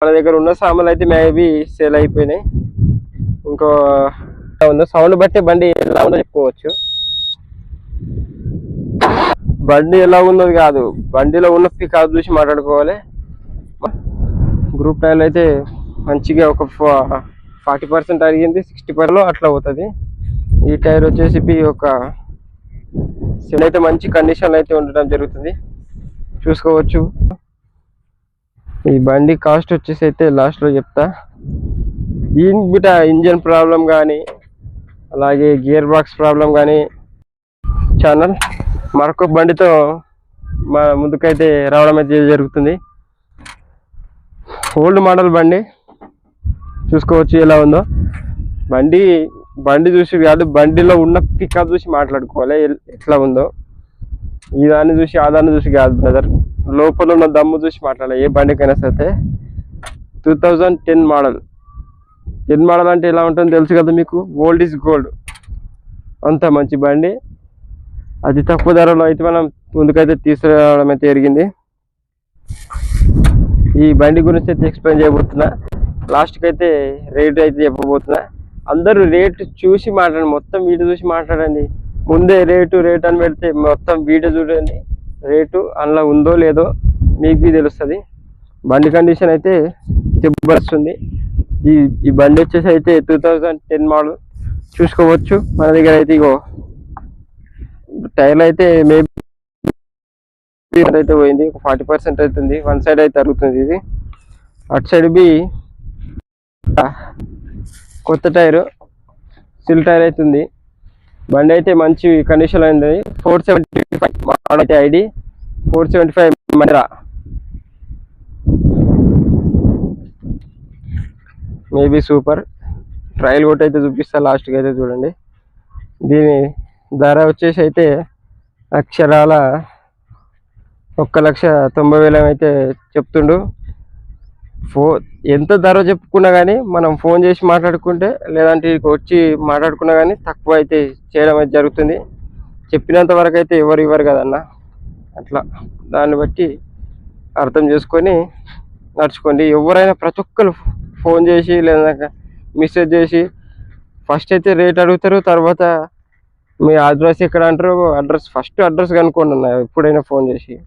మన దగ్గర ఉన్న సామాన్లు అయితే మేబీ సేల్ అయిపోయినాయి. ఇంకో ఉందో సౌండ్ బట్టి బండి ఎలా ఉందో చెప్పుకోవచ్చు. బండి ఎలా ఉన్నది కాదు, బండిలో ఉన్న పికప్ చూసి మాట్లాడుకోవాలి. గ్రూప్ టైర్లు అయితే మంచిగా ఒక 40% అడిగింది, 60% అట్లా అవుతుంది. ఈ టైర్ వచ్చేసి ఒక అయితే మంచి కండిషన్లో అయితే ఉండడం జరుగుతుంది, చూసుకోవచ్చు. ఈ బండి కాస్ట్ వచ్చేసి అయితే లాస్ట్లో చెప్తా. ఇంజన్ ప్రాబ్లం కానీ అలాగే గియర్ బాక్స్ ప్రాబ్లం కానీ ఛానల్ మరొక బండితో మా ముందుకైతే రావడం అయితే జరుగుతుంది. ఓల్డ్ మోడల్ బండి చూసుకోవచ్చు ఎలా ఉందో. బండి చూసి కాదు, బండిలో ఉన్న పికప్ చూసి మాట్లాడుకోవాలి ఎట్లా ఉందో. ఈ దాన్ని చూసి ఆ దాన్ని చూసి కాదు బ్రదర్, లోపల ఉన్న దమ్ము చూసి మాట్లాడాలి ఏ బండికైనా సరే. 2010 మోడల్. 10 మోడల్ అంటే ఎలా ఉంటుందో తెలుసు కదా మీకు, ఓల్డ్ ఈజ్ గోల్డ్. అంత మంచి బండి, అతి తక్కువ ధరలో అయితే మనం ముందుకైతే తీసుకురావడం అయితే జరిగింది. ఈ బండి గురించి అయితే ఎక్స్ప్లెయిన్ చేయబోతున్నా. లాస్ట్కి అయితే రేటు అయితే చెప్పబోతున్నా. అందరూ రేటు చూసి మాట్లాడండి, మొత్తం వీడియో చూసి మాట్లాడండి. ముందే రేటు అని పెడితే మొత్తం వీడియో చూడండి, రేటు అందులో ఉందో లేదో మీకు తెలుస్తుంది. బండి కండిషన్ అయితే జబర్దస్త్. ఈ బండి వచ్చేసి అయితే 2010 మోడల్ చూసుకోవచ్చు. మన దగ్గర అయితే ఇగో టైర్లు అయితే మేబీ అయితే పోయింది, ఒక 40% అవుతుంది. వన్ సైడ్ అయితే అరుగుతుంది, ఇది అటు సైడ్ కొత్త టైరు సిల్ టైర్ అవుతుంది. బండి అయితే మంచి కండిషన్ అయింది. 475 మోడల్ అయితే ID 475 Mahindra. Maybe super. Trial కొట్టి అయితే చూపిస్తా లాస్ట్కి అయితే చూడండి. దీని ధర వచ్చేసి అయితే అక్షరాల 1,90,000 అయితే చెప్తుండు. ఎంత ధర చెప్పుకున్నా కానీ మనం ఫోన్ చేసి మాట్లాడుకుంటే లేదంటే వచ్చి మాట్లాడుకున్నా కానీ తక్కువ అయితే చేయడం అయితే జరుగుతుంది. చెప్పినంత వరకు అయితే ఎవరు ఇవ్వరు కదన్న, అట్లా దాన్ని బట్టి అర్థం చేసుకొని నడుచుకోండి. ఎవరైనా ప్రతి ఒక్కరు ఫోన్ చేసి లేదా మెసేజ్ చేసి ఫస్ట్ అయితే రేట్ అడుగుతారు, తర్వాత మీ అడ్రస్ ఎక్కడ అంటారు, ఫస్ట్ అడ్రస్ కనుక్కోండి అన్న ఎప్పుడైనా ఫోన్ చేసి.